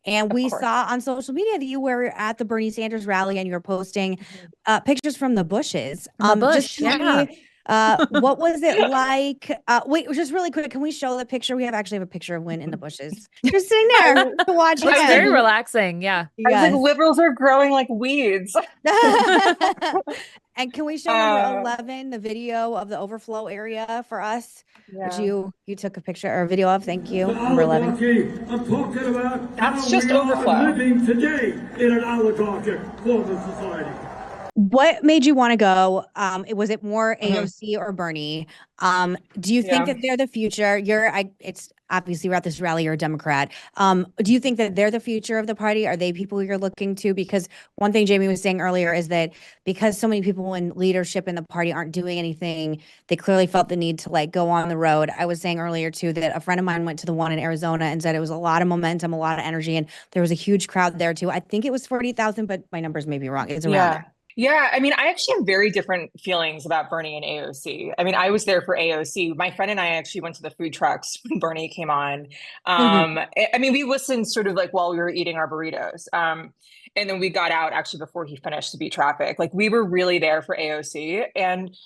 And Of we course. saw on social media that you were at the Bernie Sanders rally and you were posting Mhm. pictures from the bushes. From a Just bush. tell Yeah. me, what was it like? Wait, just really quick, can we show the picture? We have actually have a picture of Win in the bushes, just sitting I there was, watching Looks I was like, very him. relaxing. Yeah. I was like, Yes. liberals are growing like weeds. And can we show number Uh, 11, the video of the overflow area for us, which yeah. you took a picture or a video of? Thank you. The Number 11. oligarchy. I'm talking about That's how just we are overflow. living today in an oligarchic form of society. What made you want to go? Was it more Mhm. AOC or Bernie? Do you think Yeah. that they're the future? It's obviously we're at this rally, you're a Democrat. Do you think that they're the future of the party? Are they people you're looking to? Because one thing Jamie was saying earlier is that because so many people in leadership in the party aren't doing anything, they clearly felt the need to like go on the road. I was saying earlier too that a friend of mine went to the one in Arizona and said it was a lot of momentum, a lot of energy, and there was a huge crowd there too. I think it was 40,000, but my numbers may be wrong. It's around Yeah. there. Yeah. I mean, I actually have very different feelings about Bernie and AOC. I mean, I was there for AOC. My friend and I actually went to the food trucks when Bernie came on. Mhm. I mean, we listened sort of like while we were eating our burritos. And then we got out actually before he finished to beat traffic. Like we were really there for AOC. And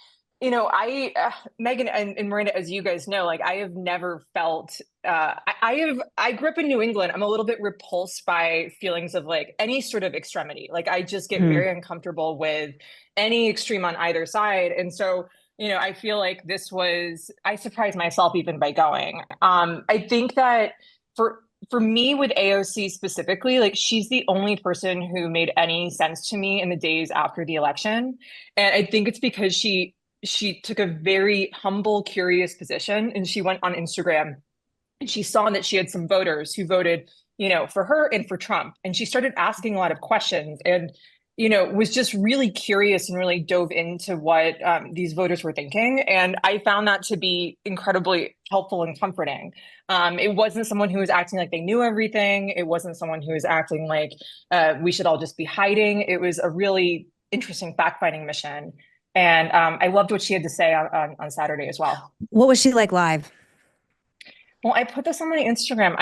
Megan and Miranda, as you guys know, like I have never felt, I grew up in New England. I'm a little bit repulsed by feelings of like any sort of extremity. Like I just get Mhm. very uncomfortable with any extreme on either side. And so, I feel like I surprised myself even by going. I think that for me with AOC specifically, like she's the only person who made any sense to me in the days after the election. And I think it's because she took a very humble, curious position and she went on Instagram and she saw that she had some voters who voted, for her and for Trump. And she started asking a lot of questions and, was just really curious and really dove into what these voters were thinking. And I found that to be incredibly helpful and comforting. It wasn't someone who was acting like they knew everything. It wasn't someone who was acting like we should all just be hiding. It was a really interesting fact-finding mission. And I loved what she had to say on Saturday as well. What was she like live? Well, I put this on my Instagram.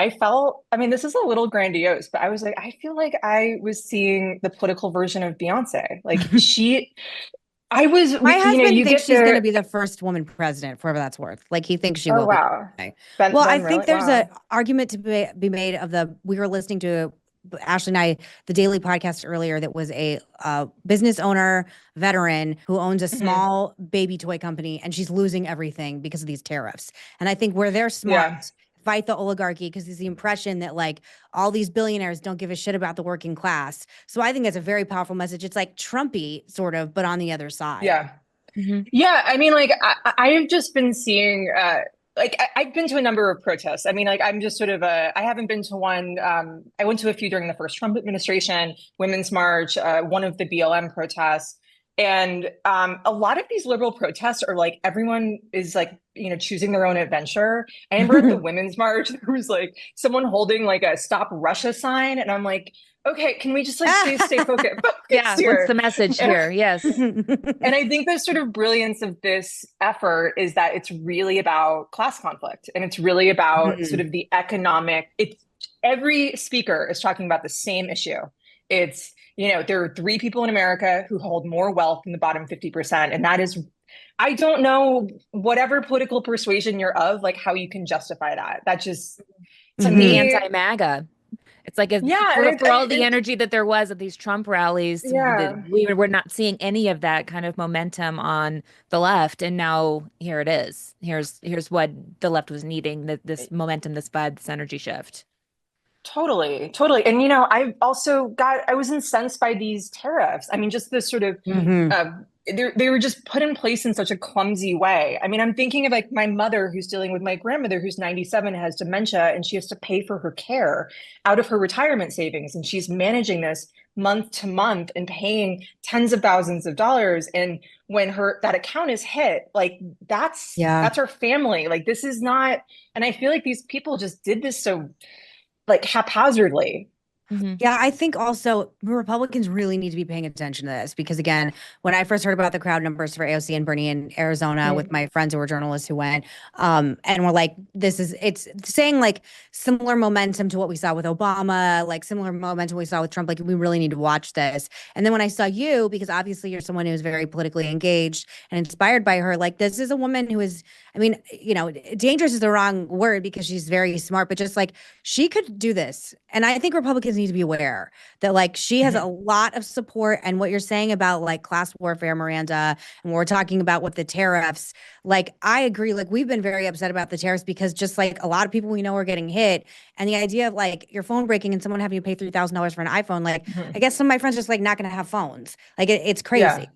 I mean, this is a little grandiose, but I was like, I feel like I was seeing the political version of Beyonce. My husband You thinks get she's going to there. be the first woman president, for whatever that's worth. Like he thinks she Oh, will be. wow. Okay. Ben, Well, I Ben, think really? there's a Wow. argument to be made of we were listening to Ashley and I, the daily podcast earlier, that was a business owner, veteran who owns a Hmm. small baby toy company, and she's losing everything because of these tariffs. And I think where they're smart, Yeah, fight the oligarchy because there's the impression that like all these billionaires don't give a shit about the working class. So I think that's a very powerful message. It's like Trumpy sort of, but on the other side. yeah. Mhm. Yeah, I mean, like I've just been seeing I've been to a number of protests. I mean, like I'm just sort of I haven't been to one. I went to a few during the first Trump administration, Women's March, one of the BLM protests. And a lot of these liberal protests are like everyone is like, choosing their own adventure. I remember at the Women's March, there was like someone holding like a Stop Russia sign. And I'm like, okay, can we just like please stay focused Yeah. What's here? the message here? Yes. And I think the sort of brilliance of this effort is that it's really about class conflict and it's really about sort Mhm. of the economic, it's every speaker is talking about the same issue. It's, there are three people in America who hold more wealth than the bottom 50%. And that is, I don't know, whatever political persuasion you're of, like how you can justify that. That just, to It's like Mhm. me, anti-MAGA. It's like yeah. for all the energy that there was at these Trump rallies, Yeah. we're not seeing any of that kind of momentum on the left, and now here it is. Here's what the left was needing: this momentum, this vibe, this energy shift. Totally, totally. And I was incensed by these tariffs. I mean, just this sort of Mhm. uh they were just put in place in such a clumsy way. I mean, I'm thinking of like my mother who's dealing with my grandmother who's 97, has dementia, and she has to pay for her care out of her retirement savings. And she's managing this month to month and paying tens of thousands of dollars. And when that account is hit, like Yeah. that's our family. Like this is not, and I feel like these people just did this so like haphazardly. Yeah, I think also Republicans really need to be paying attention to this because, again, when I first heard about the crowd numbers for AOC and Bernie in Arizona with my friends who were journalists who went, and were like, it's saying like similar momentum to what we saw with Obama, like similar momentum we saw with Trump. Like, we really need to watch this. And then when I saw you, because obviously you're someone who's very politically engaged and inspired by her, like, this is a woman who is, I mean, dangerous is the wrong word because she's very smart, but just like she could do this. And I think Republicans need to be aware that like she has a lot of support. And what you're saying about like class warfare, Miranda, and we're talking about with the tariffs, like I agree, like we've been very upset about the tariffs because just like a lot of people we know are getting hit. And the idea of like your phone breaking and someone having to pay $3,000 for an iPhone, like I guess some of my friends just like not going to have phones. Like it's crazy.